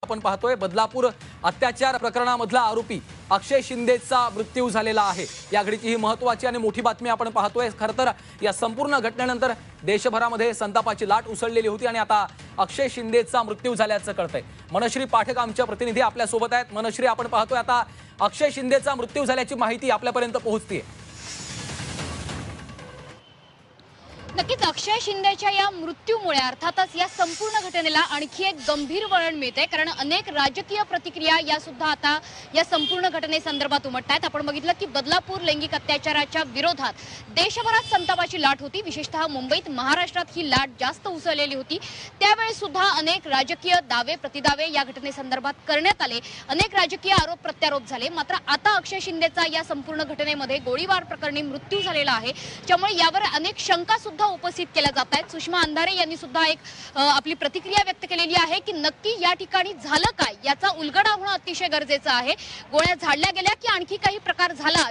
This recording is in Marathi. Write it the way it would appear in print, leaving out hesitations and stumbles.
आपण पाहतोय बदलापूर अत्याचार प्रकरणामधला आरोपी अक्षय शिंदेचा मृत्यू झालेला आहे। या घडीची ही महत्त्वाची आणि मोठी बातमी आपण पाहतोय। खरं तर या संपूर्ण घटनेनंतर देशभरामध्ये संतापाची लाट उसळलेली होती आणि आता अक्षय शिंदेचा मृत्यू झाल्याचं कळतंय। मनश्री पाठक आमच्या प्रतिनिधी आपल्या सोबत आहेत। मनश्री, आपण पाहतोय आता अक्षय शिंदेचा मृत्यू झाल्याची माहिती आपल्यापर्यंत पोहोचतेय। नक्कीच अक्षय शिंदेच्या या मृत्यूमुळे अर्थातच या संपूर्ण घटनेला आणखी एक गंभीर वळण मिळते, कारण अनेक राजकीय प्रतिक्रिया या सुद्धा आता या संपूर्ण घटनेसंदर्भात उमटतात। आपण बघितलं की बदलापूर लैंगिक अत्याचाराच्या विरोधात देशभरात संतापाची लाट होती। विशेषतः मुंबईत, महाराष्ट्रात ही लाट जास्त उसळलेली होती। त्यावेळी सुद्धा अनेक राजकीय दावे प्रतिदावे या घटनेसंदर्भात करण्यात आले, अनेक राजकीय आरोप प्रत्यारोप झाले। मात्र आता अक्षय शिंदेचा या संपूर्ण घटनेमध्ये गोळीबार प्रकरणी मृत्यू झालेला आहे, त्यामुळे यावर अनेक शंका सुद्धा उपस्थित केल्या जात आहेत। सुषमा अंधारे यांनी सुद्धा एक आपली प्रतिक्रिया व्यक्त केलेली आहे की नक्की या ठिकाणी झालं काय याचा उलगडा होणं अतिशय गरजेचं आहे। गोळ्या झाडल्या गेल्या की आणखी काही प्रकार झाला